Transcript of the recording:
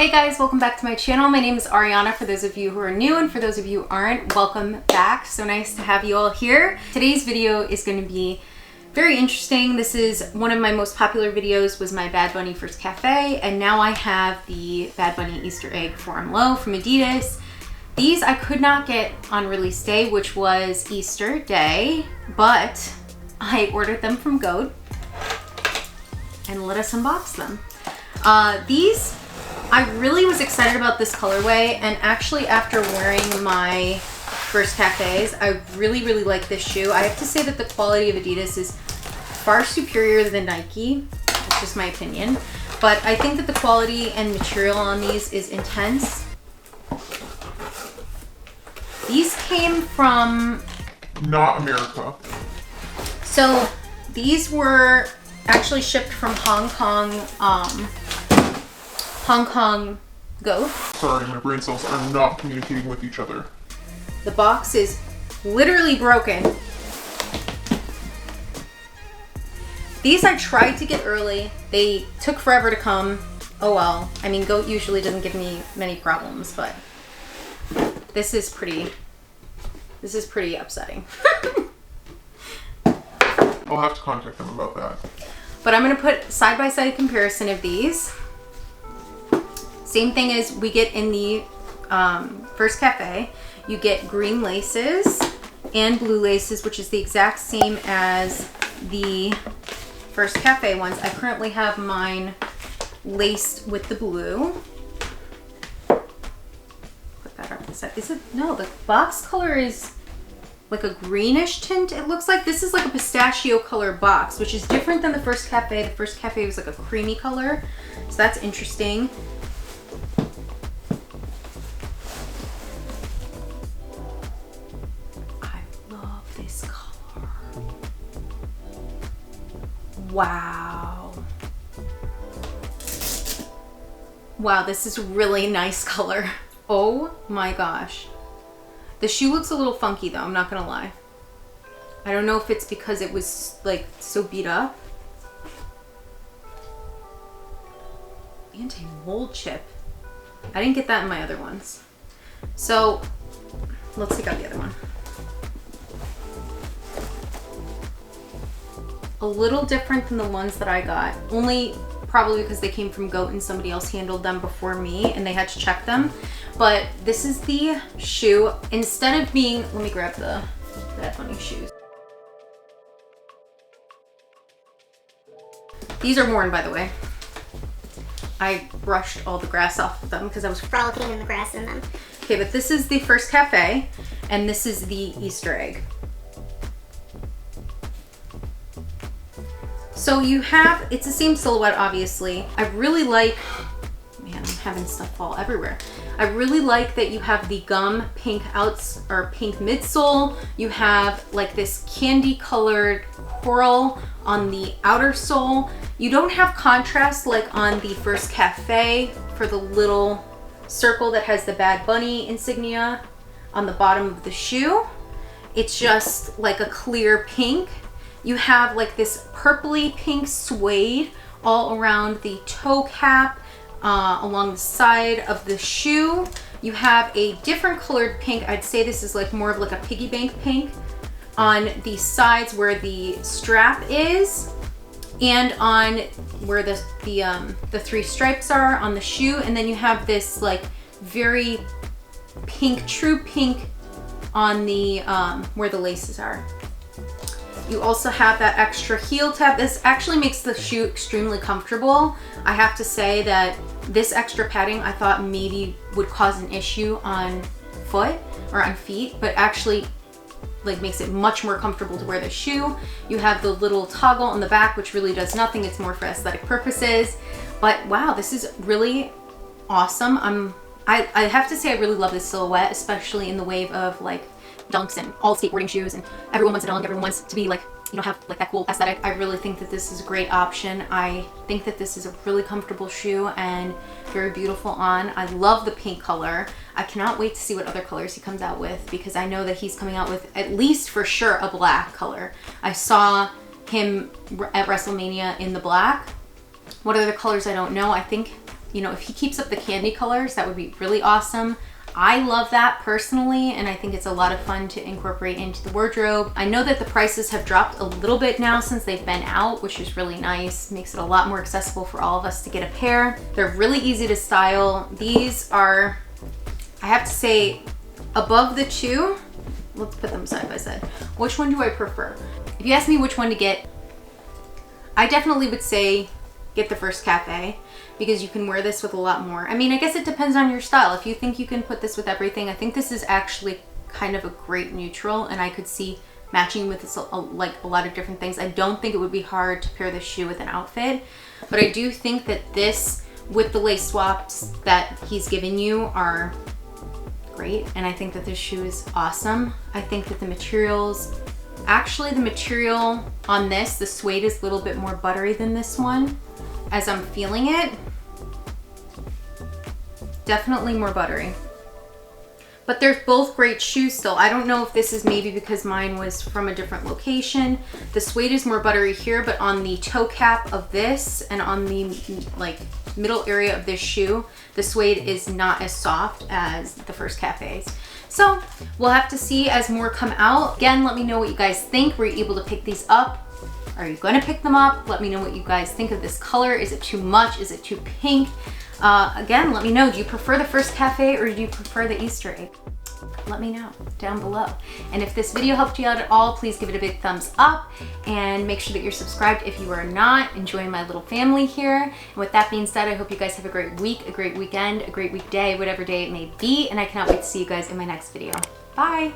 Hey guys, welcome back to my channel. My name is Arianna for those of you who are new, and for those of you who aren't, welcome back. So nice to have you all here. Today's video is going to be very interesting. This is one of my most popular videos, was my Bad Bunny first cafe, and now I have the Bad Bunny Easter egg Forum Low from Adidas. These I could not get on release day, which was Easter day, but I ordered them from Goat, and let us unbox them. I really was excited about this colorway, and actually after wearing my first cafes, I really like this shoe. I have to say that the quality of Adidas is far superior than Nike. That's just my opinion. But I think that the quality and material on these is intense. These came from... Not America. So these were actually shipped from Hong Kong Goat. Sorry, my brain cells are not communicating with each other. The box is literally broken. These I tried to get early. They took forever to come. Oh well. I mean, Goat usually doesn't give me many problems, but this is pretty upsetting. I'll have to contact them about that. But I'm gonna put side-by-side comparison of these. Same thing as we get in the first cafe. You get green laces and blue laces, which is the exact same as the first cafe ones. I currently have mine laced with the blue. Put that up the side. Is it? No, the box color is like a greenish tint. It looks like this is like a pistachio color box, which is different than the first cafe. The first cafe was like a creamy color, so that's interesting. Wow. Wow, this is really nice color. Oh my gosh. The shoe looks a little funky though, I'm not gonna lie. I don't know if it's because it was like so beat up. Anti-mold chip. I didn't get that in my other ones. So let's take out the other one. A little different than the ones that I got, only probably because they came from Goat and somebody else handled them before me and they had to check them. But this is the shoe. Instead of being, let me grab the Bad Bunny shoes. These are worn, by the way. I brushed all the grass off of them because I was frolicking in the grass in them. Okay, but this is the first cafe and this is the Easter egg. So you have, it's the same silhouette obviously. I really like, man, I'm having stuff fall everywhere. I really like that you have the gum pink outs or pink midsole. You have like this candy colored coral on the outer sole. You don't have contrast like on the first cafe for the little circle that has the Bad Bunny insignia on the bottom of the shoe. It's just like a clear pink. You have like this purpley pink suede all around the toe cap, along the side of the shoe. You have a different colored pink. I'd say this is like more of like a piggy bank pink on the sides where the strap is, and on where the three stripes are on the shoe. And then you have this like very pink, true pink on the where the laces are. You also have that extra heel tab. This actually makes the shoe extremely comfortable. I have to say that this extra padding I thought maybe would cause an issue on foot or on feet, but actually like makes it much more comfortable to wear the shoe. You have the little toggle on the back, which really does nothing. It's more for aesthetic purposes. But wow, this is really awesome. I have to say I really love this silhouette, especially in the wave of like dunks and all skateboarding shoes, and everyone wants a dunk, everyone wants to be like, you know, have like that cool aesthetic. I really think that this is a great option. I think that this is a really comfortable shoe and very beautiful on. I love the pink color. I cannot wait to see what other colors he comes out with, because I know that he's coming out with at least for sure a black color. I saw him at WrestleMania in the black. What other colors I don't know. I think you know, if he keeps up the candy colors, that would be really awesome. I love that personally, and I think it's a lot of fun to incorporate into the wardrobe. I know that the prices have dropped a little bit now since they've been out, which is really nice. Makes it a lot more accessible for all of us to get a pair. They're really easy to style. These are, I have to say, above the two. Let's put them side by side. Which one do I prefer? If you ask me which one to get, I definitely would say get the first Café, because you can wear this with a lot more. I mean, I guess it depends on your style. If you think you can put this with everything, I think this is actually kind of a great neutral, and I could see matching with this like a lot of different things. I don't think it would be hard to pair this shoe with an outfit, but I do think that this with the lace swaps that he's given you are great, and I think that this shoe is awesome. I think that the materials, actually the material on this, the suede, is a little bit more buttery than this one as I'm feeling it. Definitely more buttery. But they're both great shoes still. I don't know if this is maybe because mine was from a different location. The suede is more buttery here, but on the toe cap of this and on the like middle area of this shoe, the suede is not as soft as the first Cafés. So we'll have to see as more come out. Again, let me know what you guys think. Were you able to pick these up? Are you going to pick them up? Let me know what you guys think of this color. Is it too much? Is it too pink? Again, let me know. Do you prefer the first Café or do you prefer the Easter egg? Let me know down below. And if this video helped you out at all, please give it a big thumbs up and make sure that you're subscribed if you are not. Enjoying my little family here. And with that being said, I hope you guys have a great week, a great weekend, a great weekday, whatever day it may be. And I cannot wait to see you guys in my next video. Bye.